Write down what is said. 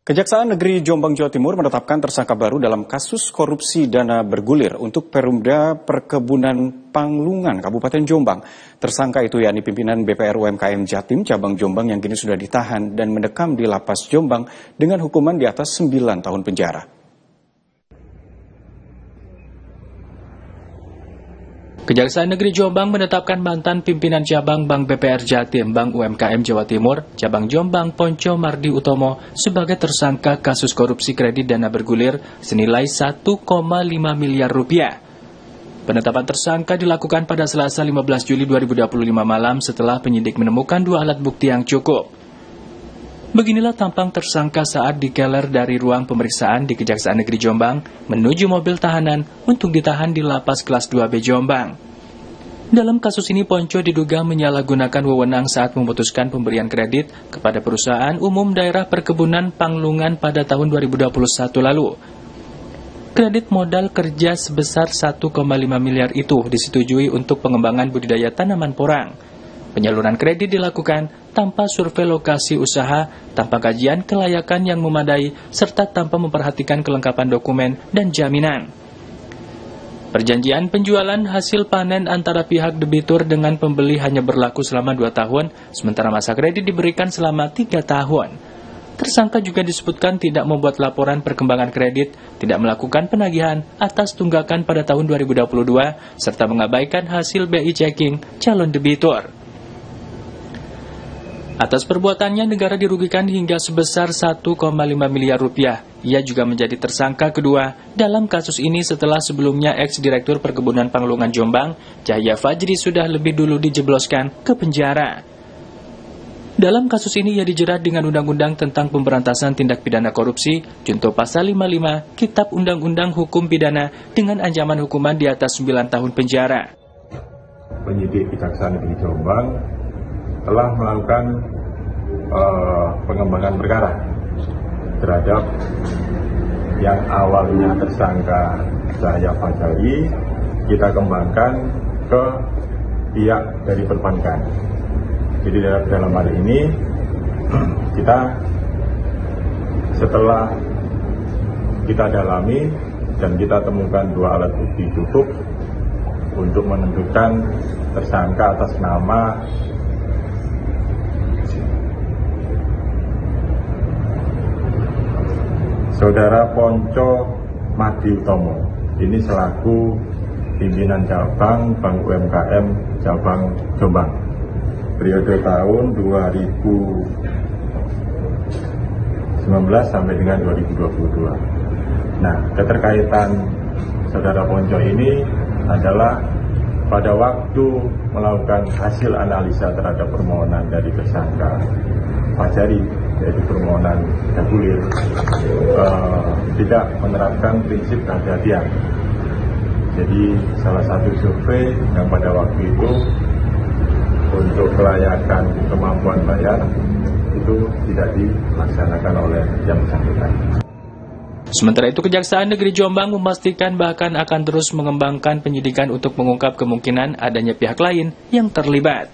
Kejaksaan Negeri Jombang, Jawa Timur menetapkan tersangka baru dalam kasus korupsi dana bergulir untuk Perumda Perkebunan Panglungan Kabupaten Jombang. Tersangka itu yakni pimpinan BPR UMKM Jatim Cabang Jombang yang kini sudah ditahan dan mendekam di lapas Jombang dengan hukuman di atas 9 tahun penjara. Kejaksaan Negeri Jombang menetapkan mantan pimpinan cabang Bank BPR Jatim Bank UMKM Jawa Timur, Cabang Jombang Ponco Mardi Utomo sebagai tersangka kasus korupsi kredit dana bergulir senilai 1,5 miliar rupiah. Penetapan tersangka dilakukan pada Selasa 15 Juli 2025 malam setelah penyidik menemukan 2 alat bukti yang cukup. Beginilah tampang tersangka saat dikeler dari ruang pemeriksaan di Kejaksaan Negeri Jombang menuju mobil tahanan untuk ditahan di lapas kelas 2B Jombang. Dalam kasus ini Ponco diduga menyalahgunakan wewenang saat memutuskan pemberian kredit kepada perusahaan umum daerah perkebunan Panglungan pada tahun 2021 lalu. Kredit modal kerja sebesar 1,5 miliar itu disetujui untuk pengembangan budidaya tanaman porang. Penyaluran kredit dilakukan tanpa survei lokasi usaha, tanpa kajian kelayakan yang memadai, serta tanpa memperhatikan kelengkapan dokumen dan jaminan. Perjanjian penjualan hasil panen antara pihak debitur dengan pembeli hanya berlaku selama 2 tahun, sementara masa kredit diberikan selama 3 tahun. Tersangka juga disebutkan tidak membuat laporan perkembangan kredit, tidak melakukan penagihan atas tunggakan pada tahun 2022, serta mengabaikan hasil BI checking calon debitur. Atas perbuatannya, negara dirugikan hingga sebesar 1,5 miliar rupiah. Ia juga menjadi tersangka kedua dalam kasus ini setelah sebelumnya ex-direktur Perkebunan Panglungan Jombang, Cahya Fajri sudah lebih dulu dijebloskan ke penjara. Dalam kasus ini ia dijerat dengan Undang-Undang tentang Pemberantasan Tindak Pidana Korupsi, Junto Pasal 55, Kitab Undang-Undang Hukum Pidana dengan ancaman hukuman di atas 9 tahun penjara. Penyidik Kejaksaan Negeri Jombang telah melakukan pengembangan perkara terhadap yang awalnya tersangka Cahya Fajri, kita kembangkan ke pihak dari perbankan. Jadi dalam hal ini kita setelah kita dalami dan kita temukan 2 alat bukti cukup untuk menentukan tersangka atas nama Saudara Ponco Mardi Utomo, ini selaku pimpinan cabang Bank UMKM Cabang Jombang, periode tahun 2019 sampai dengan 2022. Nah, keterkaitan Saudara Ponco ini adalah pada waktu melakukan hasil analisa terhadap permohonan dari tersangka Fajri, yaitu permohonan bergulir, tidak menerapkan prinsip kehati-hatian. Jadi salah satu survei yang pada waktu itu untuk kelayakan kemampuan bayar itu tidak dilaksanakan oleh yang bersangkutan. Sementara itu, Kejaksaan Negeri Jombang memastikan bahkan akan terus mengembangkan penyidikan untuk mengungkap kemungkinan adanya pihak lain yang terlibat.